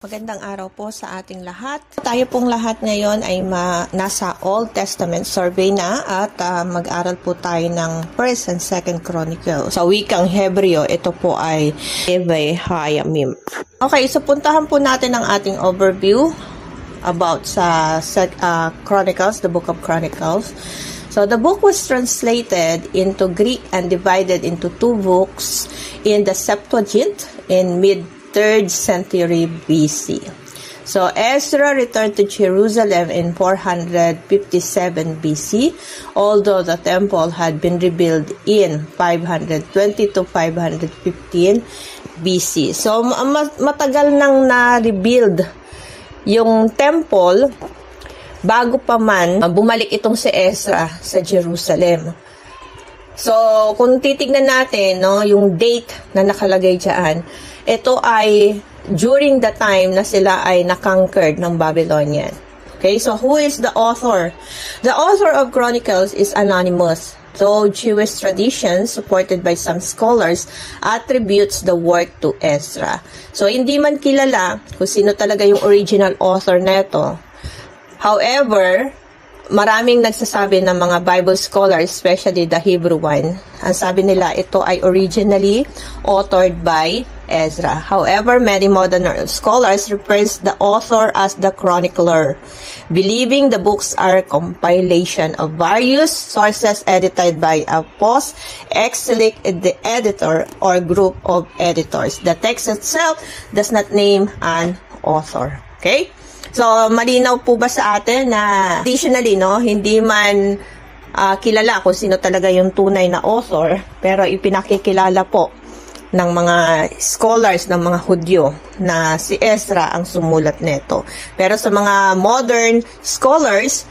Magandang araw po sa ating lahat. Tayo pong lahat ngayon ay nasa Old Testament survey na at mag-aral po tayo ng 1st and 2nd Chronicles. Sa wikang Hebreo, ito po ay Eve Hayamim. Okay, so puntahan po natin ang ating overview about sa Chronicles, the Book of Chronicles. So the book was translated into Greek and divided into two books in the Septuagint in mid-3rd century BC. So Ezra returned to Jerusalem in 457 BC, although the temple had been rebuilt in 520 to 515 BC. So matagal nang na-rebuild yung temple bago pa man bumalik itong si Ezra sa Jerusalem. So, kung titignan natin, no, yung date na nakalagay dyan, ito ay during the time na sila ay na-conquered ng Babylonian. Okay, so who is the author? The author of Chronicles is anonymous. So, Jewish tradition, supported by some scholars, attributes the work to Ezra. So, hindi man kilala kung sino talaga yung original author neto. However, maraming nagsasabi ng mga Bible scholars, especially the Hebrew one, ang sabi nila ito ay originally authored by Ezra. However, many modern scholars refers the author as the chronicler, believing the books are compilation of various sources edited by a post-exilic editor or group of editors. The text itself does not name an author. Okay? So, malinaw po ba sa atin na additionally, no, hindi man kilala kung sino talaga yung tunay na author, pero ipinakikilala po ng mga scholars, ng mga Hudyo, na si Ezra ang sumulat nito. Pero sa mga modern scholars,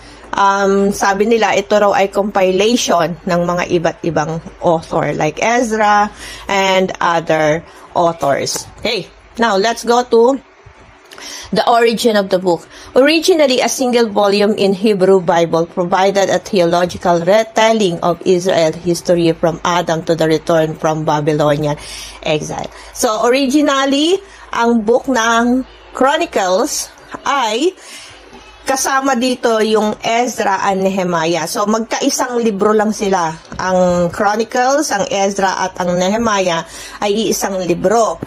sabi nila ito raw ay compilation ng mga iba't ibang author like Ezra and other authors. Okay, now let's go to the origin of the book. Originally, a single volume in Hebrew Bible provided a theological retelling of Israel's history from Adam to the return from Babylonian exile. So, originally, ang book ng Chronicles ay kasama dito yung Ezra and Nehemiah. So, magkaisang libro lang sila. Ang Chronicles, ang Ezra at ang Nehemiah ay iisang libro.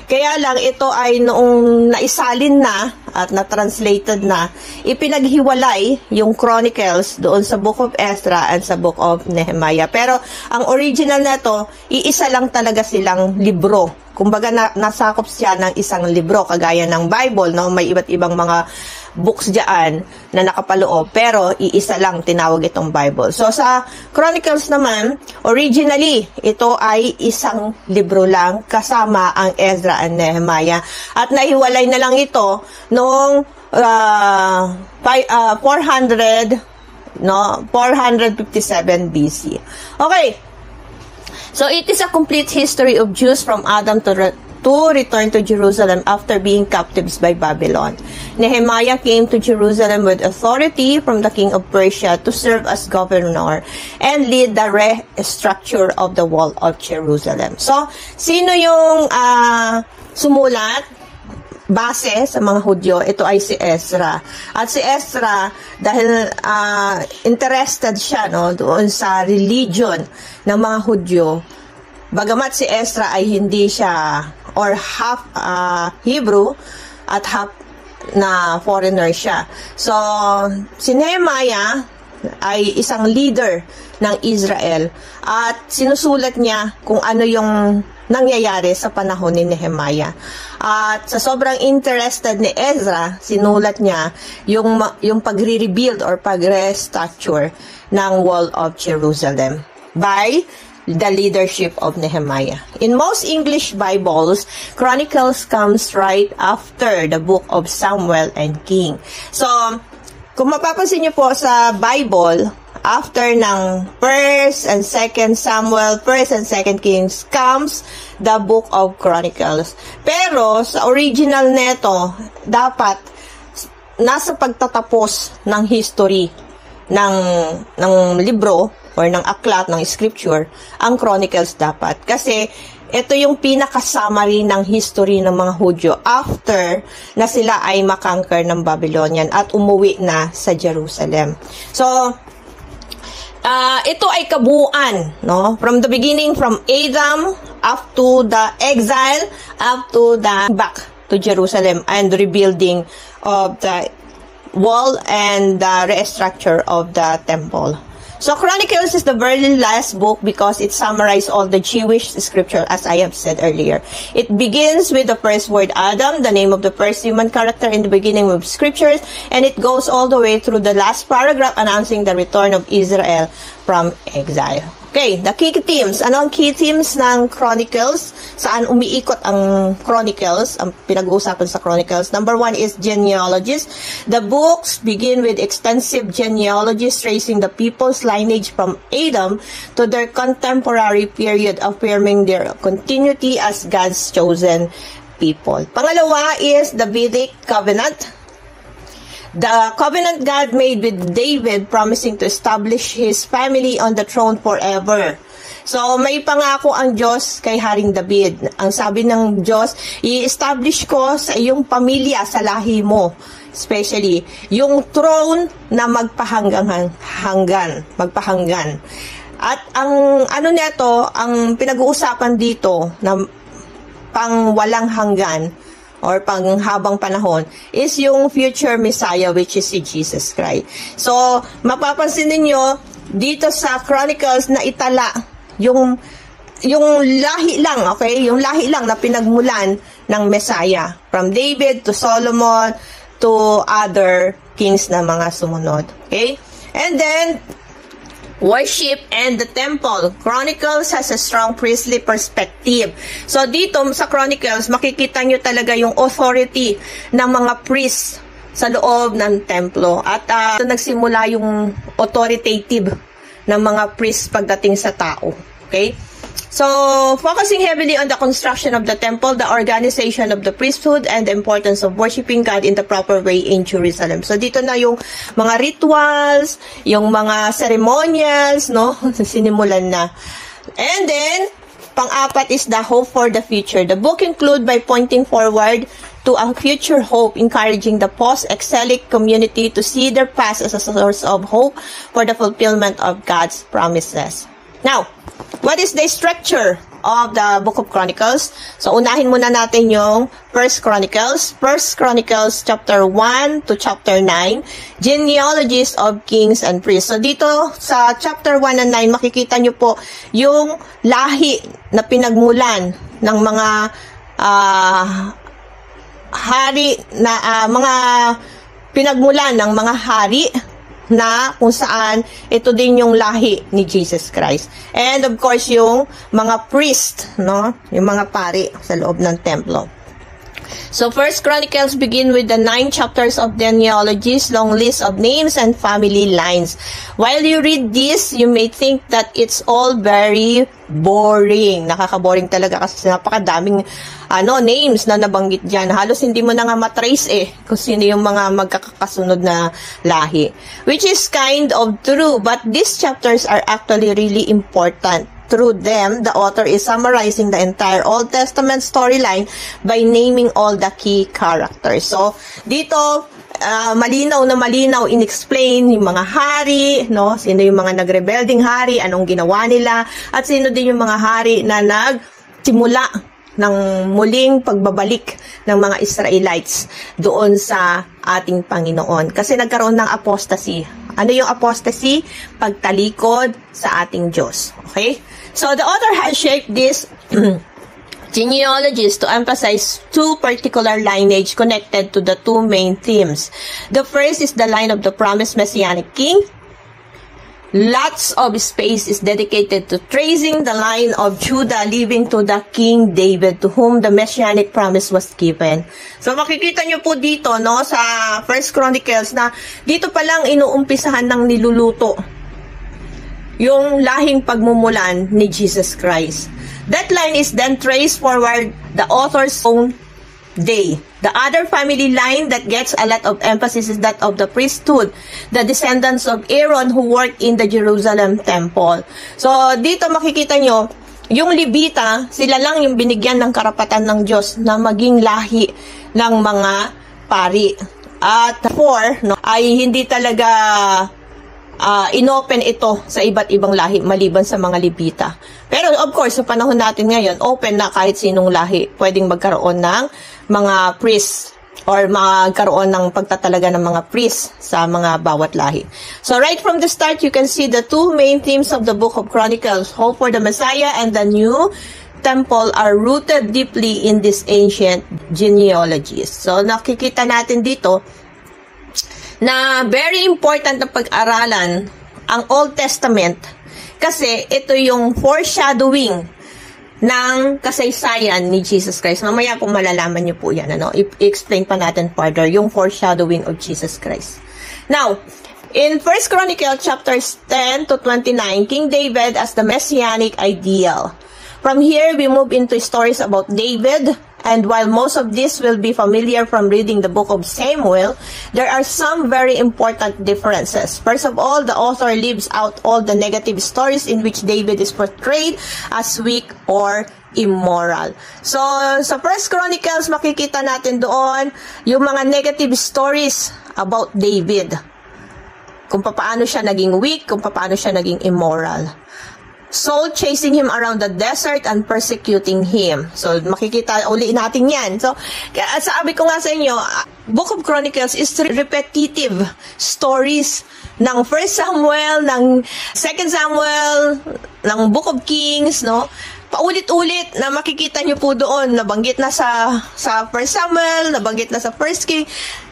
Kaya lang ito ay noong naisalin na at na-translated na, ipinaghiwalay yung Chronicles doon sa Book of Ezra and sa Book of Nehemiah. Pero ang original na ito, iisa lang talaga silang libro. Kumbaga nasakop siya ng isang libro, kagaya ng Bible, no? May iba't ibang mga books diyan na nakapaloob, pero iisa lang tinawag itong Bible. So sa Chronicles naman, originally, ito ay isang libro lang kasama ang Ezra and Nehemiah. At nahiwalay na lang ito noong 457 BC. Okay. So it is a complete history of Jews from Adam to return to Jerusalem after being captives by Babylon. Nehemiah came to Jerusalem with authority from the king of Persia to serve as governor and lead the restructure of the wall of Jerusalem. So, sino yung sumulat? Base sa mga Hudyo, ito ay si Ezra. At si Ezra, dahil interested siya, no, doon sa religion ng mga Hudyo, bagamat si Ezra ay hindi siya or half Hebrew at half na foreigner siya. So, si Nehemiah ay isang leader ng Israel at sinusulat niya kung ano yung nangyayari sa panahon ni Nehemiah. At sa sobrang interested ni Ezra, sinulat niya yung pagre-rebuild or pagre-restructure ng Wall of Jerusalem by the leadership of Nehemiah. In most English Bibles, Chronicles comes right after the book of Samuel and King. So, kung mapapansin niyo po sa Bible, after ng 1st and 2nd Samuel, 1st and 2nd Kings comes the book of Chronicles. Pero sa original neto, dapat nasa pagtatapos ng history ng libro or ng aklat, ng scripture, ang Chronicles dapat. Kasi ito yung pinaka-summary ng history ng mga Hudyo after na sila ay makonquer ng Babylonian at umuwi na sa Jerusalem. So, ito ay kabuuan, no? From the beginning, from Adam up to the exile, up to the back to Jerusalem and rebuilding of the wall and the restructure of the temple. So Chronicles is the very last book because it summarizes all the Jewish scripture, as I have said earlier. It begins with the first word Adam, the name of the first human character in the beginning of scriptures, and it goes all the way through the last paragraph announcing the return of Israel from exile. Okay, the key themes. Ano ang key themes ng Chronicles? Saan umiikot ang Chronicles? Ang pinag-uusapan sa Chronicles. Number 1 is genealogies. The books begin with extensive genealogies tracing the people's lineage from Adam to their contemporary period, affirming their continuity as God's chosen people. Pangalawa is the Davidic covenant. The covenant God made with David, promising to establish his family on the throne forever. So, may pangako ang Diyos kay Haring David. Ang sabi ng Diyos, i-establish ko sa iyong pamilya, sa lahi mo, especially, yung throne na magpahanggan. At ang ano nito, ang pinag-uusapan dito na pang walang hanggan, or panghabang panahon, is yung future Messiah, which is si Jesus Christ. So, mapapansin ninyo, dito sa Chronicles na itala, yung lahi lang, okay? Yung lahi lang na pinagmulan ng Messiah. From David to Solomon to other kings na mga sumunod. Okay? And then, worship and the temple. Chronicles has a strong priestly perspective. So dito sa Chronicles, makikita nyo talaga yung authority ng mga priests sa loob ng templo. At nagsimula yung authoritative ng mga priests pagdating sa tao. Okay? So, focusing heavily on the construction of the temple, the organization of the priesthood, and the importance of worshiping God in the proper way in Jerusalem. So, dito na yung mga rituals, yung mga ceremonials, no? Sinimulan na. And then, pang-apat is the hope for the future. The book include by pointing forward to a future hope, encouraging the post-exilic community to see their past as a source of hope for the fulfillment of God's promises. Now, what is the structure of the Book of Chronicles? So, unahin muna natin yung First Chronicles. First Chronicles chapter 1 to chapter 9, genealogies of kings and priests. So, dito sa chapter 1 and 9, makikita nyo po yung lahi na pinagmulan ng mga hari na mga pinagmulan ng mga hari na kung saan ito din yung lahi ni Jesus Christ. And of course, yung mga priest, no? Yung mga pari sa loob ng templo. So, First Chronicles begin with the 9 chapters of genealogies, long list of names and family lines. While you read this, you may think that it's all very boring. Nakaka-boring talaga kasi napakadaming names na nabanggit dyan. Halos hindi mo na nga matrace kung sino yung mga magkakasunod na lahi. Which is kind of true, but these chapters are actually really important. Through them, the author is summarizing the entire Old Testament storyline by naming all the key characters. So, dito, malinaw na malinaw in-explain yung mga hari, no? Sino yung mga nagrebelding hari, anong ginawa nila, at sino din yung mga hari na nagsimula ng muling pagbabalik ng mga Israelites doon sa ating Panginoon. Kasi nagkaroon ng apostasy. Ano yung apostasy? Pagtalikod sa ating Diyos. Okay? So, the author has shaped this genealogies to emphasize two particular lineage connected to the two main themes. The first is the line of the promised Messianic King. Lots of space is dedicated to tracing the line of Judah leading to the King David, to whom the Messianic promise was given. So makikita nyo po dito, no, sa First Chronicles na dito pa lang inuumpisahan ng niluluto yung lahing pagmumulan ni Jesus Christ. That line is then traced forward the author's own day. The other family line that gets a lot of emphasis is that of the priesthood, the descendants of Aaron who worked in the Jerusalem temple. So, dito makikita nyo, yung Levita, sila lang yung binigyan ng karapatan ng Diyos na maging lahi ng mga pari. At 4, no, ay hindi talaga inopen ito sa iba't ibang lahi maliban sa mga Levita. Pero of course, sa panahon natin ngayon, open na kahit sinong lahi pwedeng magkaroon ng mga priests or magkaroon ng pagtatalaga ng mga priests sa mga bawat lahi. So right from the start, you can see the two main themes of the Book of Chronicles, hope for the Messiah and the new temple, are rooted deeply in these ancient genealogies. So nakikita natin dito na very important na pag-aralan ang Old Testament kasi ito yung foreshadowing ng kasaysayan ni Jesus Christ. Mamaya kung malalaman niyo po yan, i-explain pa natin further yung foreshadowing of Jesus Christ. Now, in 1 Chronicles chapters 10 to 29, King David as the messianic ideal. From here, we move into stories about David, and while most of this will be familiar from reading the book of Samuel, there are some very important differences. First of all, the author leaves out all the negative stories in which David is portrayed as weak or immoral. So, sa 1 Chronicles, makikita natin doon yung mga negative stories about David. Kung paano siya naging weak, kung paano siya naging immoral. Saul chasing him around the desert and persecuting him. So, makikita uli natin yan. So, sabi ko nga sa inyo, Book of Chronicles is repetitive stories ng 1 Samuel, ng 2 Samuel, ng Book of Kings, no? Paulit-ulit na makikita nyo po doon, nabanggit na sa 1 Samuel, nabanggit na sa 1 King,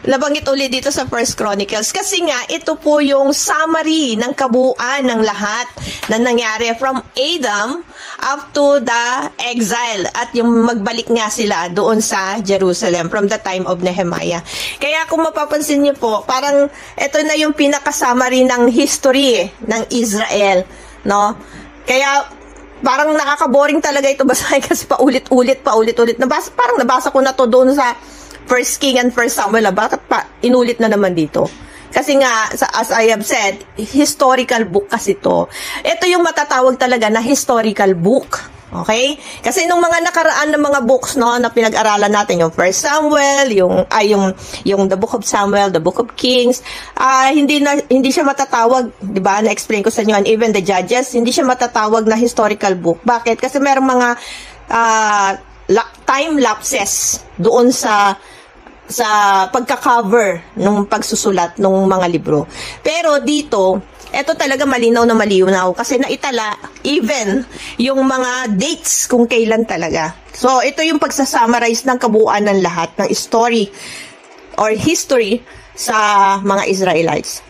nabanggit ulit dito sa 1 Chronicles. Kasi nga, ito po yung summary ng kabuuan ng lahat na nangyari from Adam up to the exile at yung magbalik nga sila doon sa Jerusalem from the time of Nehemiah. Kaya kung mapapansin nyo po, parang ito na yung pinaka-summary ng history ng Israel, no? Kaya parang nakaka-boring talaga ito basahin kasi paulit-ulit. Parang nabasa ko na to doon sa 1 King and 1 Samuel. Bakit pa inulit na naman dito? Kasi nga, as I have said, historical book kasi to. Ito yung matatawag talaga na historical book. Okay? Kasi nung mga nakaraan ng mga books, no, na pinag-aralan natin, yung 1 Samuel, yung the Book of Samuel, the Book of Kings, hindi siya matatawag, 'di ba? Na-explain ko sa inyo, and even the Judges, hindi siya matatawag na historical book. Bakit? Kasi merong mga time lapses doon sa pagka-cover ng pagsusulat ng mga libro. Pero dito, eto talaga malinaw na malinaw kasi naitala even yung mga dates kung kailan talaga. So, ito yung pagsasummarize ng kabuuan ng lahat ng story or history sa mga Israelites.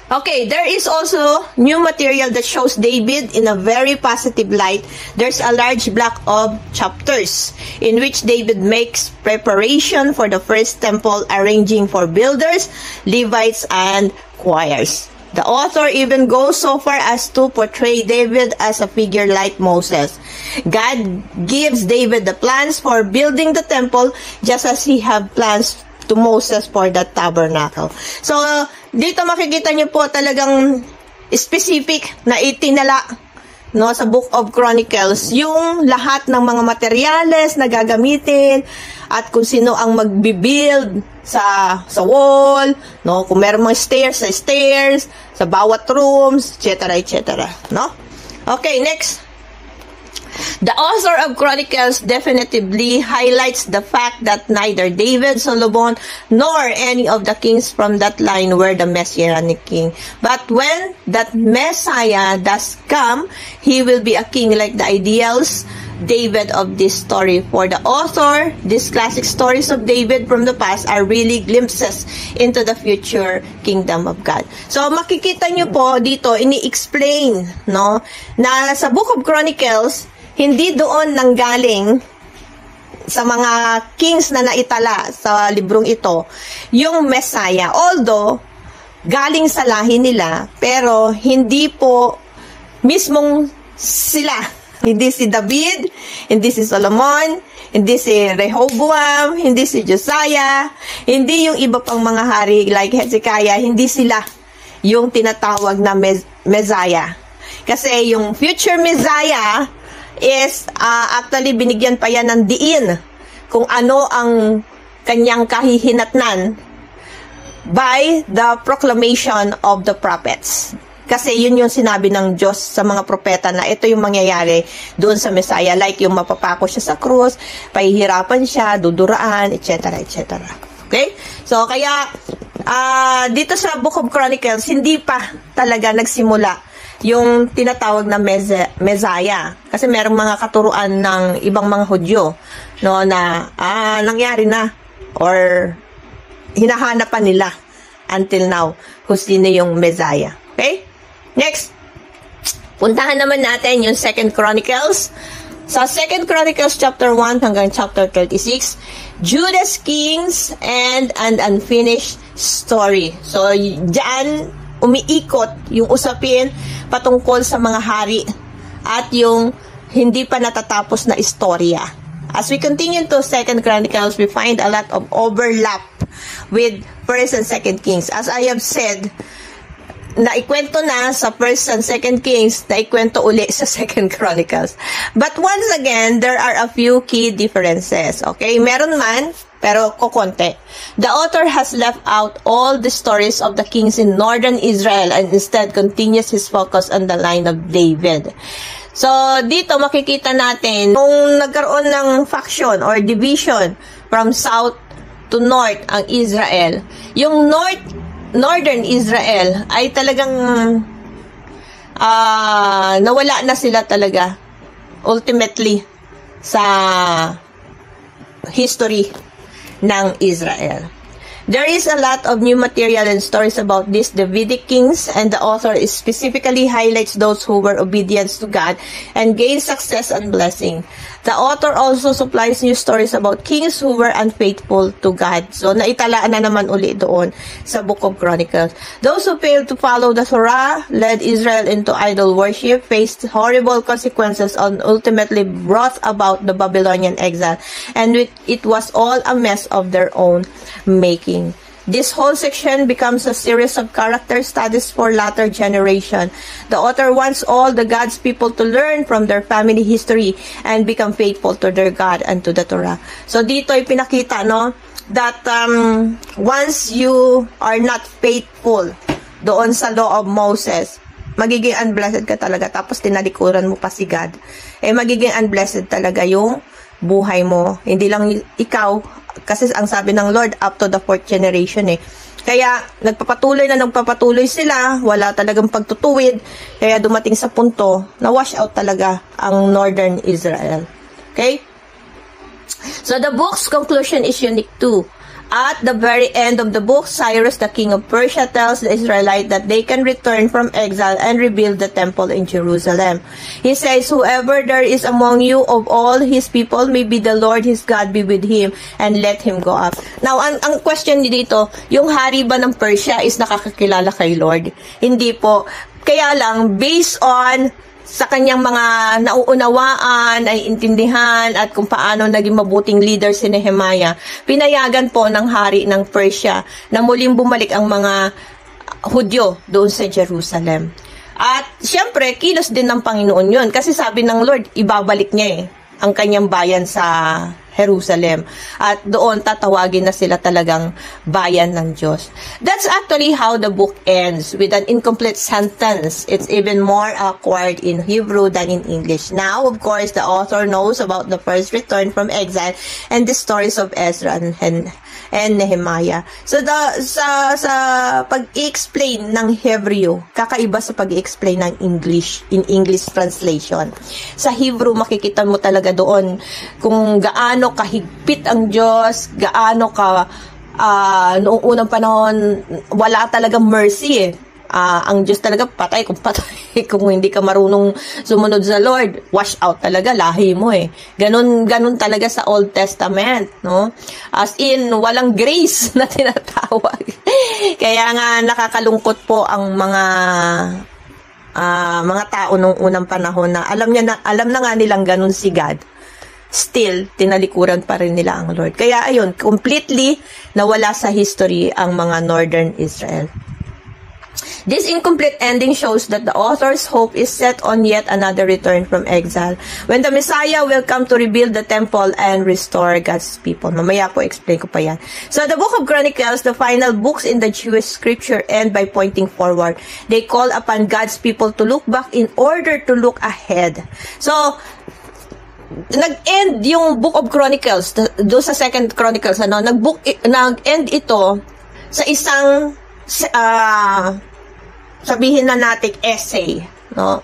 Okay, there is also new material that shows David in a very positive light. There's a large block of chapters in which David makes preparation for the first temple, arranging for builders, Levites, and choirs. The author even goes so far as to portray David as a figure like Moses. God gives David the plans for building the temple just as he had plans to Moses for the tabernacle. So, dito makikita niyo po talagang specific na itinala, no, sa Book of Chronicles yung lahat ng mga materyales na gagamitin at kung sino ang magbi-build sa wall, no, kung meron mga stairs sa bawat rooms, etc., no? Okay, next. The author of Chronicles definitively highlights the fact that neither David, Solomon, nor any of the kings from that line were the Messianic king. But when that Messiah does come, he will be a king like the ideals David of this story. For the author, these classic stories of David from the past are really glimpses into the future kingdom of God. So, makikita nyo po dito, ini-explain, no, na sa Book of Chronicles, hindi doon nanggaling sa mga kings na naitala sa librong ito, yung Messiah. Although, galing sa lahi nila, pero hindi po mismong sila. Hindi si David, hindi si Solomon, hindi si Rehoboam, hindi si Josiah, hindi yung iba pang mga hari like Hezekiah, hindi sila yung tinatawag na Messiah. Kasi yung future Messiah is actually binigyan pa yan ng diin kung ano ang kanyang kahihinatnan by the proclamation of the prophets. Kasi yun yung sinabi ng Diyos sa mga propeta na ito yung mangyayari doon sa Messiah. Like yung mapapako siya sa krus, pahihirapan siya, duduraan, etc. etc. Okay? So, kaya dito sa Book of Chronicles, hindi pa talaga nagsimula yung tinatawag na Messiah. Kasi merong mga katuruan ng ibang mga Hudyo, no, na nangyari na or hinahanapan nila until now kung sino yung Messiah. Okay? Next, puntahan naman natin yung 2 Chronicles. Sa 2 Chronicles chapter 1 hanggang chapter 36, Judah's kings and an unfinished story. So, diyan umiikot yung usapin patungkol sa mga hari at yung hindi pa natatapos na istorya. As we continue to 2 Chronicles, we find a lot of overlap with 1st and 2nd Kings. As I have said, naikwento na sa 1st and 2nd Kings, naikwento uli sa 2nd Chronicles. But once again, there are a few key differences. Okay? Meron man, pero kukonte. The author has left out all the stories of the kings in northern Israel and instead continues his focus on the line of David. So, dito makikita natin, kung nagkaroon ng faction or division from south to north ang Israel, yung northern Israel ay talagang nawala na sila talaga ultimately sa history ng Israel. There is a lot of new material and stories about these Davidic kings, and the author specifically highlights those who were obedient to God and gained success and blessing. The author also supplies new stories about kings who were unfaithful to God. So, naitalaan na naman uli doon sa Book of Chronicles. Those who failed to follow the Torah, led Israel into idol worship, faced horrible consequences, and ultimately brought about the Babylonian exile. And it was all a mess of their own making. This whole section becomes a series of character studies for latter generation. The author wants all the God's people to learn from their family history and become faithful to their God and to the Torah. So dito ay pinakita, no, that once you are not faithful doon sa law of Moses, magiging unblessed ka talaga. Tapos tinalikuran mo pa si God. Magiging unblessed talaga yung buhay mo. Hindi lang ikaw, kasi ang sabi ng Lord, up to the 4th generation Kaya, nagpapatuloy sila, wala talagang pagtutuwid, kaya dumating sa punto na wash out talaga ang northern Israel. Okay? So, the book's conclusion is unique too. At the very end of the book, Cyrus, the king of Persia, tells the Israelites that they can return from exile and rebuild the temple in Jerusalem. He says, whoever there is among you of all his people, may be the Lord his God be with him, and let him go up. Now, ang question dito, yung hari ba ng Persia is nakakakilala kay Lord? Hindi po. Kaya lang, based on sa kanyang mga nauunawaan, ay intindihan at kung paano naging mabuting leader si Nehemiah, pinayagan po ng hari ng Persia na muling bumalik ang mga Hudyo doon sa Jerusalem. At siyempre, kilos din ng Panginoon yun kasi sabi ng Lord, ibabalik niya ang kanyang bayan sa Jerusalem. At doon tatawagin na sila talagang bayan ng Diyos. That's actually how the book ends, with an incomplete sentence. It's even more awkward in Hebrew than in English. Now, of course, the author knows about the first return from exile and the stories of Ezra and Nehemiah. So, sa pag-i-explain ng Hebrew, kakaiba sa pag-i-explain ng English, in English translation. Sa Hebrew, makikita mo talaga doon kung gaano kahigpit ang Diyos, gaano noong unang panahon, wala talagang mercy ang Diyos talaga patay kung patay. Kung hindi ka marunong sumunod sa Lord, wash out talaga, lahi mo Ganun talaga sa Old Testament, no? As in, walang grace na tinatawag. Kaya nga, nakakalungkot po ang mga tao nung unang panahon na alam na nga nilang ganun si God. Still, tinalikuran pa rin nila ang Lord. Kaya ayun, completely nawala sa history ang mga Northern Israel. This incomplete ending shows that the author's hope is set on yet another return from exile, when the Messiah will come to rebuild the temple and restore God's people. Mamaya po, explain ko pa yan. So, the Book of Chronicles, the final books in the Jewish scripture, end by pointing forward. They call upon God's people to look back in order to look ahead. So, nag-end yung Book of Chronicles, doon sa Second Chronicles, nag-end ito sa isang, sabihin na natin essay, no?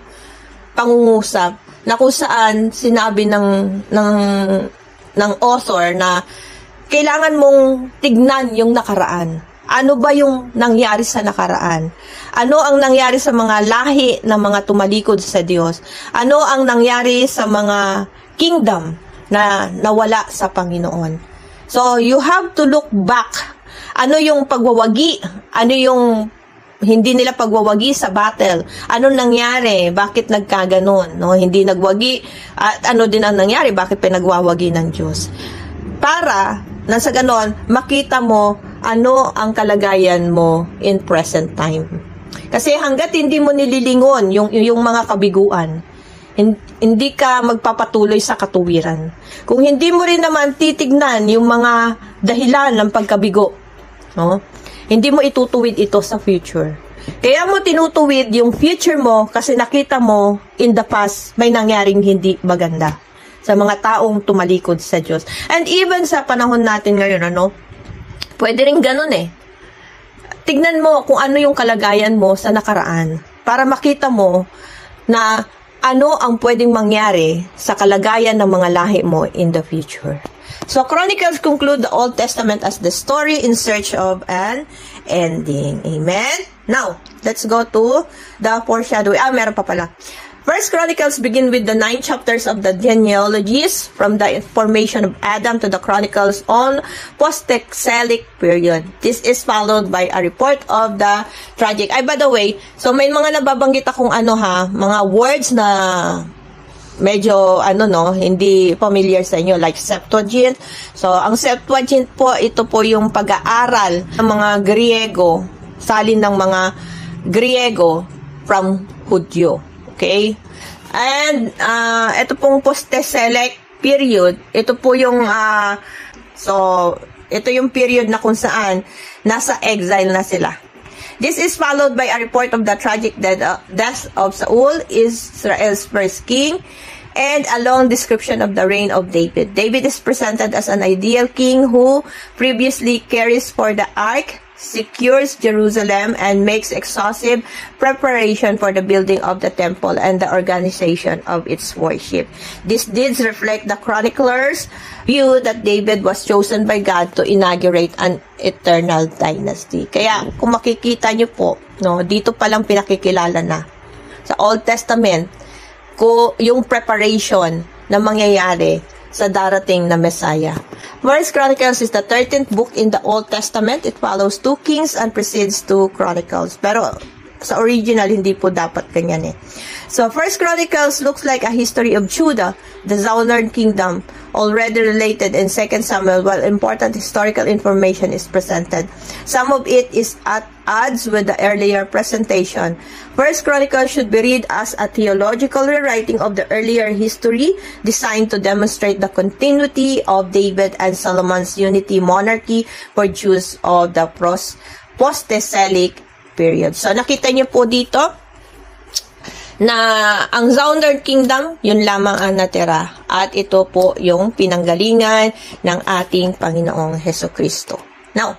Pangungusap, na kung saan sinabi ng author na kailangan mong tignan yung nakaraan. Ano ba yung nangyari sa nakaraan? Ano ang nangyari sa mga lahi na mga tumalikod sa Diyos? Ano ang nangyari sa mga kingdom na nawala sa Panginoon? So, you have to look back. Ano yung pagwawagi? Ano yung hindi nila pagwawagi sa battle? Anong nangyari? Bakit nagkaganon? No? Hindi nagwagi. At ano din ang nangyari? Bakit pinagwawagi ng Diyos? Para, nasa ganon, makita mo ano ang kalagayan mo in present time. Kasi hanggat hindi mo nililingon yung mga kabiguan, hindi ka magpapatuloy sa katuwiran. Kung hindi mo rin naman titignan yung mga dahilan ng pagkabigo, no? Hindi mo itutuwid ito sa future. Kaya mo tinutuwid yung future mo kasi nakita mo in the past may nangyaring hindi maganda sa mga taong tumalikod sa Diyos. And even sa panahon natin ngayon, pwede rin ganun eh. Tignan mo kung ano yung kalagayan mo sa nakaraan para makita mo na ano ang pwedeng mangyari sa kalagayan ng mga lahi mo in the future. So, Chronicles conclude the Old Testament as the story in search of an ending. Amen? Now, let's go to the foreshadowing. Meron pa pala. First Chronicles begin with the 9 chapters of the genealogies from the formation of Adam to the Chronicles on post-exilic period. This is followed by a report of the tragic. By the way, so may mga nababanggit akong mga words na medyo hindi familiar sa inyo, like Septuagint. So, ang Septuagint po, ito po yung pag-aaral ng mga Griego, salin ng mga Griego from Hudyo. Okay? And, ito pong post-exilic period, ito po yung, ito yung period na kung saan nasa exile na sila. This is followed by a report of the tragic death of Saul, Israel's first king, and a long description of the reign of David. David is presented as an ideal king who previously cares for the ark, secures Jerusalem, and makes exhaustive preparation for the building of the temple and the organization of its worship. These deeds reflect the chronicler's view that David was chosen by God to inaugurate an eternal dynasty. Kaya, kung makikita nyo po, dito palang pinakikilala na sa Old Testament, yung preparation na mangyayari sa darating na Messiah. First Chronicles is the 13th book in the Old Testament. It follows 2 Kings and precedes 2 Chronicles. Pero sa original, hindi po dapat ganyan eh. So, First Chronicles looks like a history of Judah, the southern kingdom, already related in 2 Samuel, while important historical information is presented. Some of it is at odds with the earlier presentation. First Chronicles should be read as a theological rewriting of the earlier history, designed to demonstrate the continuity of David and Solomon's unity monarchy for Jews of the post-exilic period. So, nakita niyo po dito na ang Southern Kingdom, yun lamang ang natira. At ito po yung pinanggalingan ng ating Panginoong Hesukristo. Now,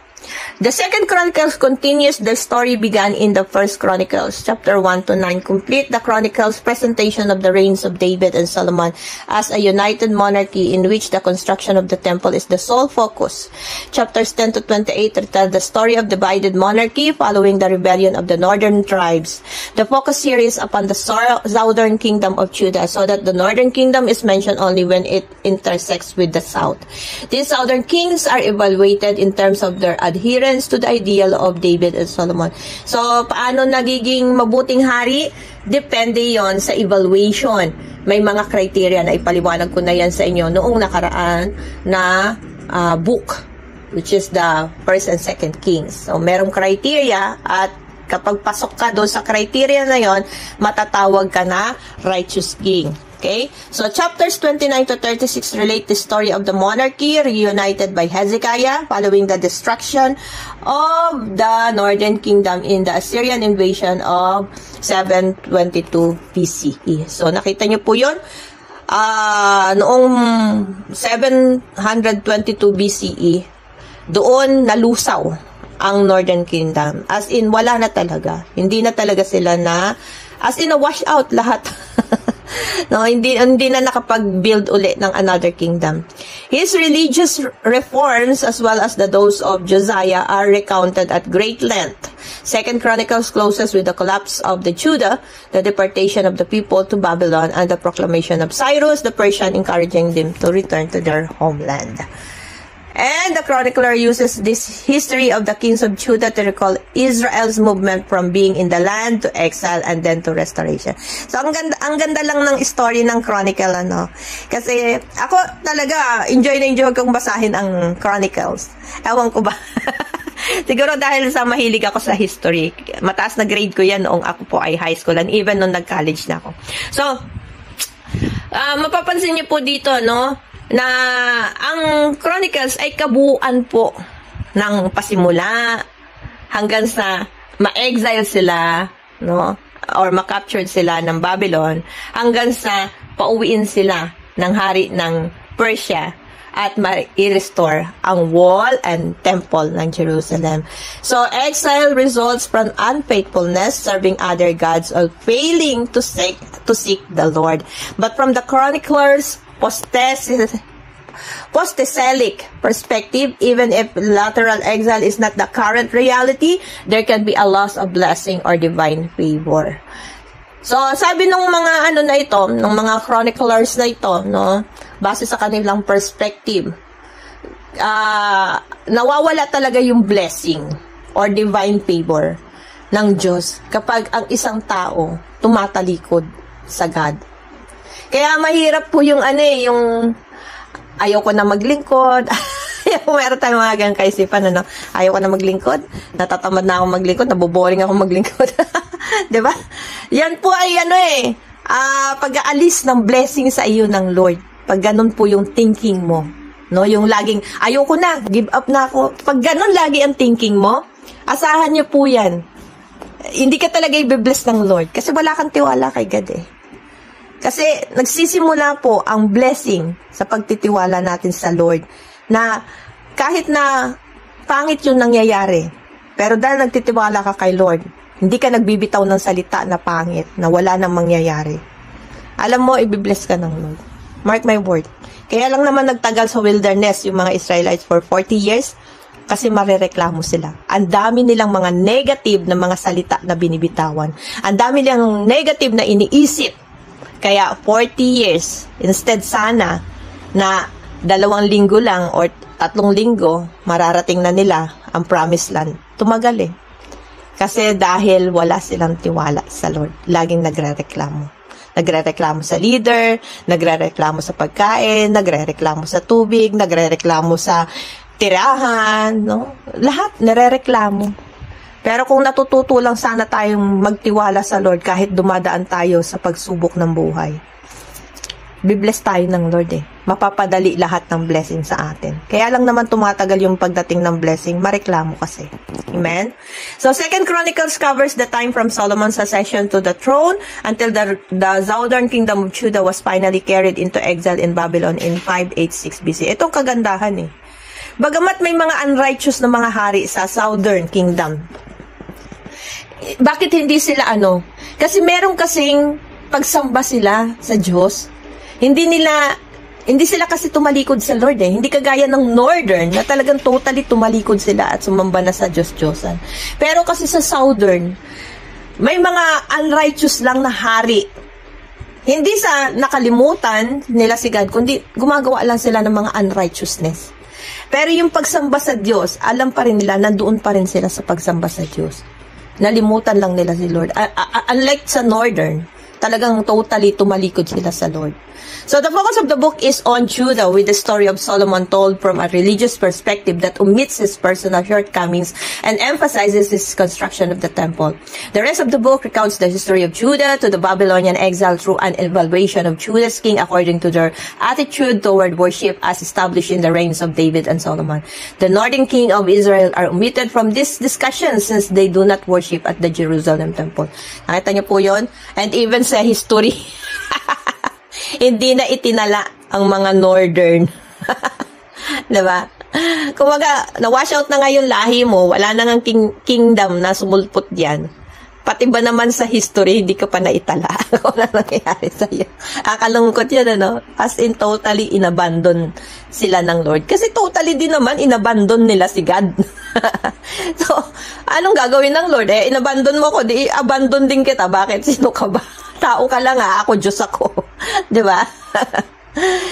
the Second Chronicles continues the story began in the First Chronicles, chapter 1 to 9, complete the Chronicles presentation of the reigns of David and Solomon as a united monarchy in which the construction of the temple is the sole focus. Chapters 10 to 28 retell the story of divided monarchy following the rebellion of the northern tribes. The focus here is upon the southern kingdom of Judah, so that the northern kingdom is mentioned only when it intersects with the south. These southern kings are evaluated in terms of their adherence to the ideal of David and Solomon. So, paano nagiging mabuting hari? Depende yon sa evaluation. May mga criteria na ipaliwanag ko na yan sa inyo noong nakaraan na book, which is the First and Second Kings. So, merong criteria at Kapag pasok ka doon sa criteria na yon, matatawag ka na righteous king. Okay? So, chapters 29 to 36 relate the story of the monarchy reunited by Hezekiah following the destruction of the northern kingdom in the Assyrian invasion of 722 BCE. So, nakita niyo po yun? Noong 722 BCE, doon nalusaw ang northern kingdom. As in, wala na talaga. Hindi na talaga sila as in, wash out lahat. No, hindi na nakapag-build ulit ng another kingdom. His religious reforms as well as those of Josiah are recounted at great length. Second Chronicles closes with the collapse of the Judah, the deportation of the people to Babylon, and the proclamation of Cyrus the Persian encouraging them to return to their homeland. And the chronicler uses this history of the kings of Judah to recall Israel's movement from being in the land to exile and then to restoration. So, ang ganda lang ng story ng chronicle, ano. Kasi, ako talaga, enjoy kong basahin ang chronicles. Ewan ko ba? Siguro dahil sa mahilig ako sa history. Mataas na grade ko yan noong ako po ay high school and even nung nag-college na ako. So, mapapansin niyo po dito, no? Na ang Chronicles ay kabuuan po ng pasimula hanggang sa ma-exile sila, no? Or ma-captured sila ng Babylon hanggang sa pauwiin sila ng hari ng Persia at ma-restore ang wall and temple ng Jerusalem. So, exile results from unfaithfulness, serving other gods, or failing to seek the Lord. But from the chronicler's post-exilic perspective, even if lateral exile is not the current reality, there can be a loss of blessing or divine favor. So, sabi ng mga ng mga chroniclers na ito, no, base sa kanilang perspective, nawawala talaga yung blessing or divine favor ng Diyos kapag ang isang tao tumatalikod sa God. Kaya mahirap po yung yung ayoko na maglingkod. Meron tayong mga ganang kaisipan, ano? Ayoko na maglingkod. Natatamad na ako maglingkod. Naboboring ako maglingkod. Diba? Yan po ay pag-aalis ng blessing sa iyo ng Lord. Pag ganun po yung thinking mo. No? Yung laging, ayoko na, give up na ako. Pag ganun lagi ang thinking mo, asahan niyo po yan. Hindi ka talaga i-bless ng Lord. Kasi wala kang tiwala kay God eh. Kasi nagsisimula po ang blessing sa pagtitiwala natin sa Lord na kahit na pangit yung nangyayari, pero dahil nagtitiwala ka kay Lord, hindi ka nagbibitaw ng salita na pangit, na wala nang mangyayari. Alam mo, ibibless ka ng Lord. Mark my word. Kaya lang naman nagtagal sa wilderness yung mga Israelites for 40 years kasi marereklamo sila. Ang dami nilang mga negative na mga salita na binibitawan. Ang dami nilang negative na iniisip. Kaya 40 years, instead sana na 2 linggo lang or 3 linggo, mararating na nila ang promised land. Tumagal eh. Kasi dahil wala silang tiwala sa Lord. Laging nagre-reklamo. Nagre-reklamo sa leader, nagre-reklamo sa pagkain, nagre-reklamo sa tubig, nagre-reklamo sa tirahan, no? Lahat nare-reklamo. Pero kung natututo lang sana tayong magtiwala sa Lord kahit dumadaan tayo sa pagsubok ng buhay, bibless tayo ng Lord eh. Mapapadali lahat ng blessing sa atin. Kaya lang naman tumatagal yung pagdating ng blessing, mareklamo kasi. Amen? So, 2 Chronicles covers the time from Solomon's accession to the throne until the southern kingdom of Judah was finally carried into exile in Babylon in 586 BC. Itong kagandahan eh. Bagamat may mga unrighteous na mga hari sa southern kingdom, bakit hindi sila Kasi meron kasing pagsamba sila sa Diyos. Hindi sila kasi tumalikod sa Lord eh. Hindi kagaya ng northern na talagang totally tumalikod sila at sumamba na sa Diyos-Diyosan. Pero kasi sa southern, may mga unrighteous lang na hari. Hindi sa nakalimutan nila si God, kundi gumagawa lang sila ng mga unrighteousness. Pero yung pagsamba sa Diyos, alam pa rin nila, nandoon pa rin sila sa pagsamba sa Diyos. Nalimutan lang nila si Lord. Unlike sa northern, Talagang totally tumalikod sila sa Lord. So the focus of the book is on Judah, with the story of Solomon told from a religious perspective that omits his personal shortcomings and emphasizes his construction of the temple. The rest of the book recounts the history of Judah to the Babylonian exile through an evaluation of Judah's king according to their attitude toward worship as established in the reigns of David and Solomon. The northern king of Israel are omitted from this discussion since they do not worship at the Jerusalem temple. Nakita niyo po yun? And even sa history, hindi na itinala ang mga northern. Diba? Kumbaga, na-wash out na ngayon lahi mo, wala na ng kingdom na sumulpot diyan. Pati ba naman sa history, hindi ka pa naitala. Kung ano nangyayari sa'yo. Akalungkot yun, ano? As in, totally inabandon sila ng Lord. Kasi totally din naman, inabandon nila si God. So, anong gagawin ng Lord? Inabandon mo ko, di abandon din kita. Bakit? Sino ka ba? Tao ka lang ako, Diyos ako. Diba?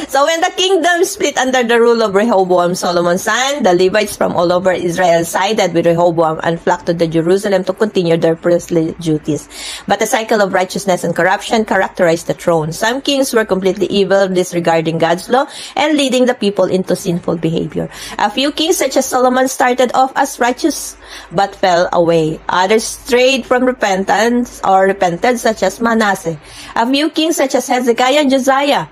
So when the kingdom split under the rule of Rehoboam, Solomon's son, the Levites from all over Israel sided with Rehoboam and flocked to the Jerusalem to continue their priestly duties. But a cycle of righteousness and corruption characterized the throne. Some kings were completely evil, disregarding God's law and leading the people into sinful behavior. A few kings such as Solomon started off as righteous but fell away. Others strayed from repentance or repented, such as Manasseh. A few kings such as Hezekiah and Josiah.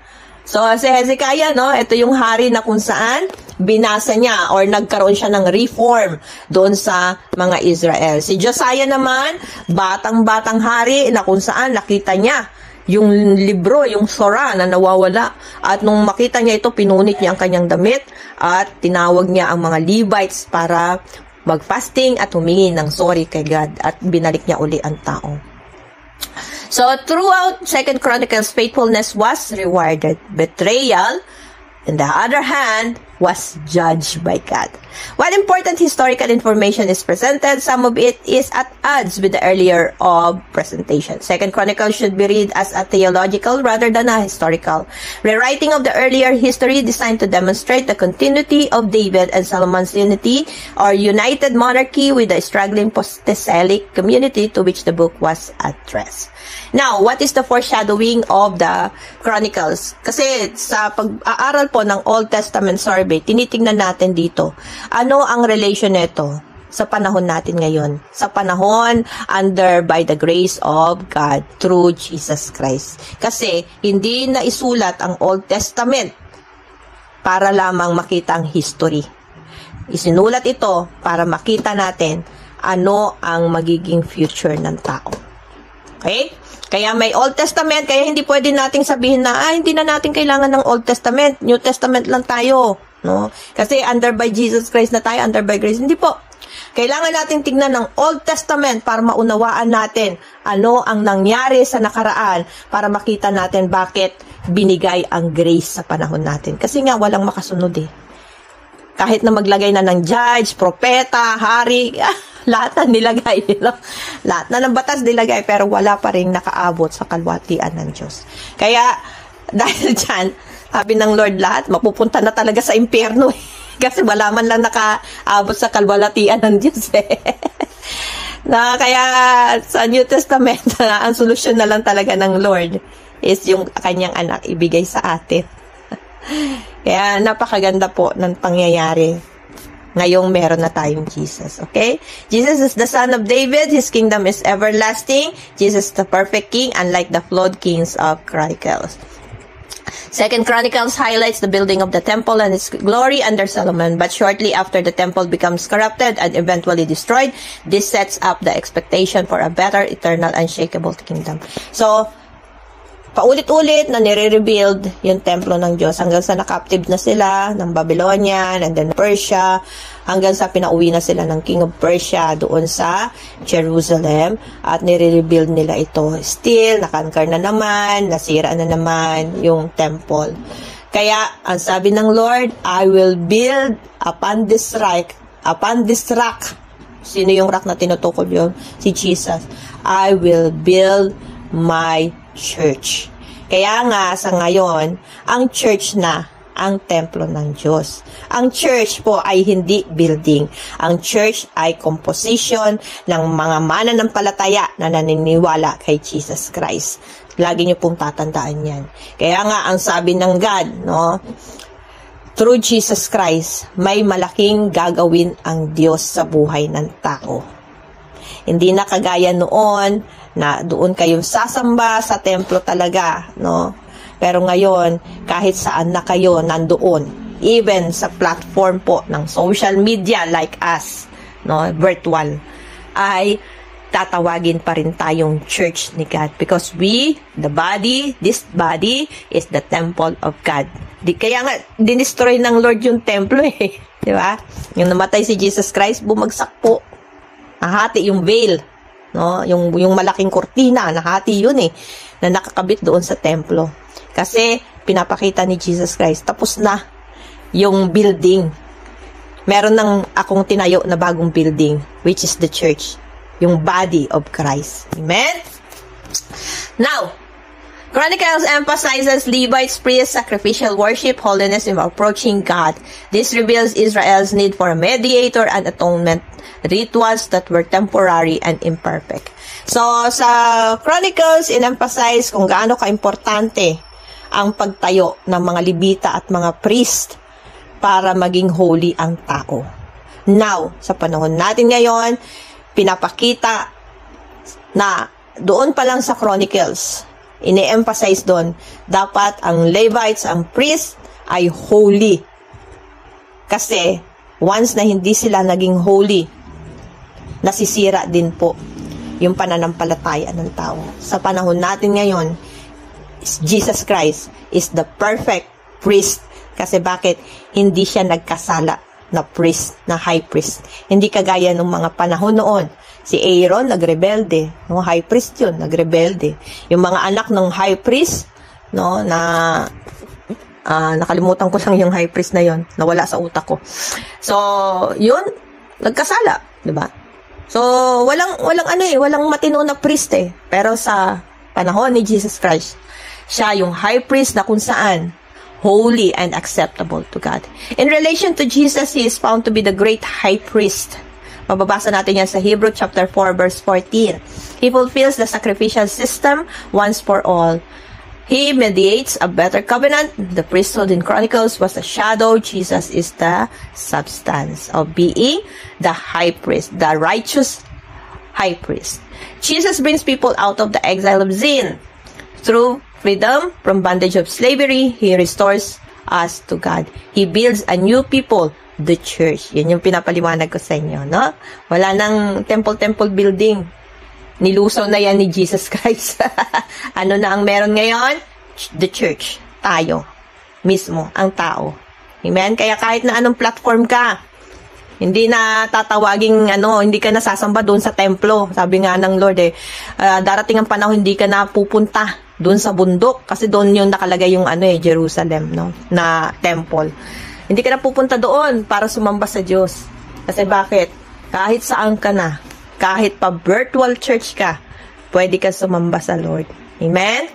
So, si Hezekiah, no, ito yung hari na kung saan binasa niya or nagkaroon siya ng reform doon sa mga Israel. Si Josiah naman, batang-batang hari na kung saan nakita niya yung libro, yung Torah na nawawala. At nung makita niya ito, pinunit niya ang kanyang damit at tinawag niya ang mga Levites para mag-fasting at humingi ng sorry kay God at binalik niya uli ang tao. So, throughout 2 Chronicles, faithfulness was rewarded. Betrayal, on the other hand, was judged by God. While important historical information is presented, some of it is at odds with the earlier of presentation. 2 Chronicles should be read as a theological rather than a historical rewriting of the earlier history designed to demonstrate the continuity of David and Solomon's unity or united monarchy with the struggling post-Exilic community to which the book was addressed. Now, what is the foreshadowing of the Chronicles? Kasi sa pag-aaral po ng Old Testament survey, tinitingnan natin dito, ano ang relation nito sa panahon natin ngayon? Sa panahon under by the grace of God through Jesus Christ. Kasi hindi na isulat ang Old Testament para lamang makita ang history. Isinulat ito para makita natin ano ang magiging future ng tao. Okay? Kaya may Old Testament, kaya hindi pwede nating sabihin na, hindi na natin kailangan ng Old Testament, New Testament lang tayo. No? Kasi under by Jesus Christ na tayo, under by grace. Hindi po. Kailangan natin tignan ng Old Testament para maunawaan natin ano ang nangyari sa nakaraan para makita natin bakit binigay ang grace sa panahon natin. Kasi nga walang makasunod eh. Kahit na maglagay na ng judge, propeta, hari, lahat na nilagay. Lahat na ng batas nilagay pero wala pa rin nakaabot sa kalwatian ng Diyos. Kaya dahil dyan, sabi ng Lord lahat, mapupunta na talaga sa impyerno eh. Kasi wala man lang nakaabot sa kalwalatian ng Diyos eh. Kaya sa New Testament, ang solusyon na lang talaga ng Lord is yung kanyang anak ibigay sa atin. Kaya napakaganda po ng pangyayari. Ngayong meron na tayong Jesus. Okay? Jesus is the son of David. His kingdom is everlasting. Jesus is the perfect king, unlike the flawed kings of Chronicles. 2 Chronicles highlights the building of the temple and its glory under Solomon, but shortly after the temple becomes corrupted and eventually destroyed, this sets up the expectation for a better, eternal, unshakable kingdom. So, paulit-ulit na nire-rebuild yung templo ng Diyos hanggang sa na-captive na sila ng Babylonian and then Persia, hanggang sa pinauwi na sila ng King of Persia doon sa Jerusalem at nire-rebuild nila ito. Still, nakankar na naman, nasira na naman yung temple. Kaya, ang sabi ng Lord, I will build upon this rock. Sino yung rock na tinutukoy yun? Si Jesus. I will build my church. Kaya nga sa ngayon, ang church na ang templo ng Diyos. Ang church po ay hindi building. Ang church ay composition ng mga mananampalataya na naniniwala kay Jesus Christ. Lagi niyo pong tatandaan yan. Kaya nga, ang sabi ng God, no, through Jesus Christ, may malaking gagawin ang Diyos sa buhay ng tao. Hindi na kagaya noon na doon kayo sasamba sa templo talaga, no? Pero ngayon, kahit saan na kayo nandoon, even sa platform po ng social media like us, no, virtual, ay tatawagin pa rin tayong church ni God because we, the body, this body is the temple of God. Kaya nga, dinestroy ng Lord yung templo eh. Di ba? Yung namatay si Jesus Christ, bumagsak po. Nahati yung veil. No? Yung malaking kurtina, nahati yun eh. Na nakakabit doon sa templo. Kasi, pinapakita ni Jesus Christ, tapos na yung building. Meron ng akong tinayo na bagong building, which is the church. Yung body of Christ. Amen? Now, Chronicles emphasizes Levites' priests' sacrificial worship, holiness in approaching God. This reveals Israel's need for a mediator and atonement rituals that were temporary and imperfect. So, sa Chronicles, in-emphasize kung gaano ka-importante ang pagtayo ng mga Levita at mga priest para maging holy ang tao. Now, sa panahon natin ngayon, pinapakita na doon pa lang sa Chronicles, ine-emphasize doon, dapat ang Levites, ang priest, ay holy. Kasi, once na hindi sila naging holy, nasisira din po yung pananampalataya ng tao. Sa panahon natin ngayon, Jesus Christ is the perfect priest. Kasi bakit? Hindi siya nagkasala na priest, na high priest. Hindi kagaya ng mga panahon noon. Si Aaron, nagrebelde. No, high priest yun, nagrebelde. Yung mga anak ng high priest, no, na nakalimutan ko lang yung high priest na yun. Nawala sa utak ko. So, yun, nagkasala. Diba? So, walang matino na priest eh. Pero sa panahon ni Jesus Christ, siya yung high priest na kung saan holy and acceptable to God. In relation to Jesus, he is found to be the great high priest. Mababasa natin yan sa Hebrew chapter 4 verse 14. He fulfills the sacrificial system once for all. He mediates a better covenant. The priesthood in Chronicles was a shadow. Jesus is the substance of being the high priest, the righteous high priest. Jesus brings people out of the exile of sin. Through freedom from bondage of slavery, he restores us to God. He builds a new people, the church. Yan yung pinapaliwanag ko sa inyo, no? Wala nang temple building. Nilusaw na yan ni Jesus Christ. Ano na ang meron ngayon? The church. Tayo. Mismo, ang tao. Amen? Kaya kahit na anong platform ka, hindi na tatawaging, hindi ka nasasamba doon sa templo. Sabi nga ng Lord darating ang panahon, hindi ka na pupunta doon sa bundok. Kasi doon yung nakalagay yung Jerusalem, no? Na temple. Hindi ka na pupunta doon para sumamba sa Diyos. Kasi bakit? Kahit saan ka na, kahit pa virtual church ka, pwede ka sumamba sa Lord. Amen?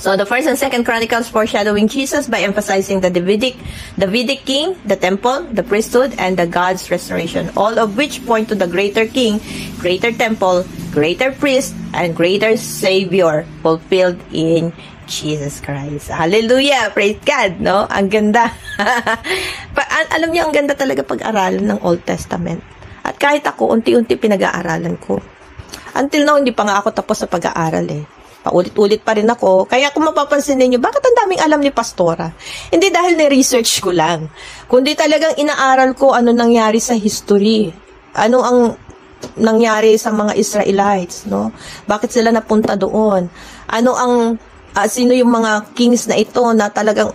So, the first and second Chronicles foreshadowing Jesus by emphasizing the Davidic king, the temple, the priesthood, and the God's restoration, all of which point to the greater king, greater temple, greater priest, and greater savior fulfilled in Jesus Christ. Hallelujah! Praise God, no? Ang ganda. Alam niyo, ang ganda talaga pag-aralan ng Old Testament. At kahit ako, unti-unti pinag-aaralan ko. Until now, hindi pa nga ako tapos sa pag-aaral eh. Paulit-ulit pa rin ako. Kaya kung mapapansin ninyo, bakit ang daming alam ni Pastora? Hindi dahil na-research ko lang. Kundi talagang inaaral ko ano nangyari sa history. Ano ang nangyari sa mga Israelites, no? Bakit sila napunta doon? Ano ang, sino yung mga kings na ito na talagang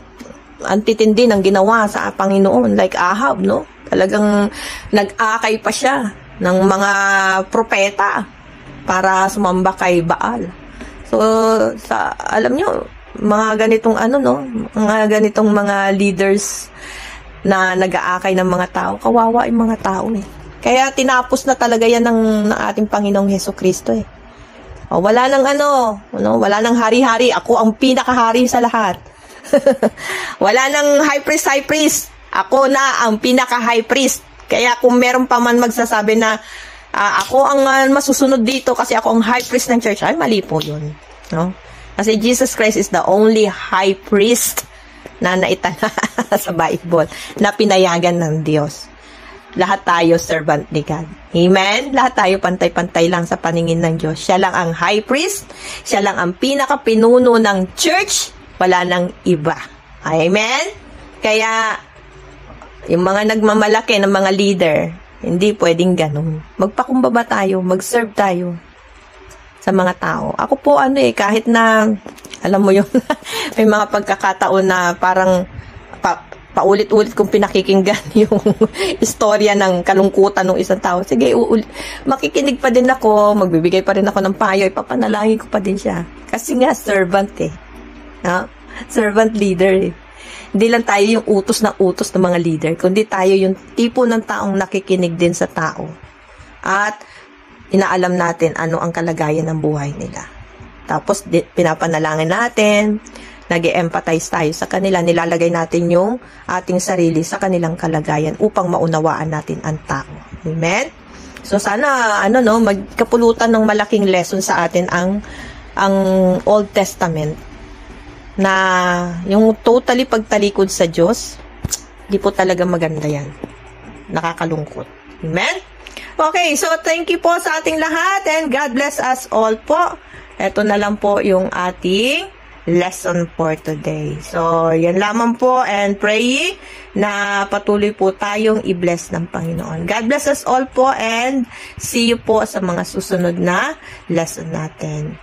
antitindi ng ginawa sa Panginoon? Like Ahab, no? Talagang nag-akay pa siya ng mga propeta para sumamba kay Baal. So, alam nyo, mga ganitong mga ganitong mga leaders na nag-aakay ng mga tao, kawawa yung mga tao eh. Kaya tinapos na talaga yan ng ating Panginoong Hesukristo eh. O, wala nang wala nang hari-hari, ako ang pinakahari sa lahat. Wala nang high priest. Ako na ang pinaka-high priest. Kaya kung meron pa man magsasabi na ako ang masusunod dito kasi ako ang high priest ng church, ay mali po yun. No? Kasi Jesus Christ is the only high priest na naitala sa Bible, na pinayagan ng Diyos. Lahat tayo servant ni God. Amen? Lahat tayo pantay-pantay lang sa paningin ng Diyos. Siya lang ang high priest. Siya lang ang pinaka-pinuno ng church. Wala nang iba. Amen? Kaya, yung mga nagmamalaki ng mga leader, hindi pwedeng ganun. Magpakumbaba tayo, mag-serve tayo sa mga tao. Ako po kahit na, alam mo yun, may mga pagkakataon na parang paulit-ulit kong pinakikinggan yung istorya ng kalungkutan ng isang tao. Sige, makikinig pa din ako, magbibigay pa rin ako ng payo, ipapanalangin ko pa din siya. Kasi nga, servant No? Servant leader Hindi lang tayo yung utos ng mga leader, kundi tayo yung tipo ng taong nakikinig din sa tao. At inaalam natin ano ang kalagayan ng buhay nila. Tapos pinapanalangin natin, nag-e-empathize tayo sa kanila, nilalagay natin yung ating sarili sa kanilang kalagayan upang maunawaan natin ang tao. Amen? So sana magkapulutan ng malaking lesson sa atin ang Old Testament, na yung totally pagtalikod sa Diyos, di po talaga maganda yan. Nakakalungkot. Amen? Okay, so thank you po sa ating lahat and God bless us all po. Ito na lang po yung ating lesson for today. So, yan lamang po and pray na patuloy po tayong i-bless ng Panginoon. God bless us all po and see you po sa mga susunod na lesson natin.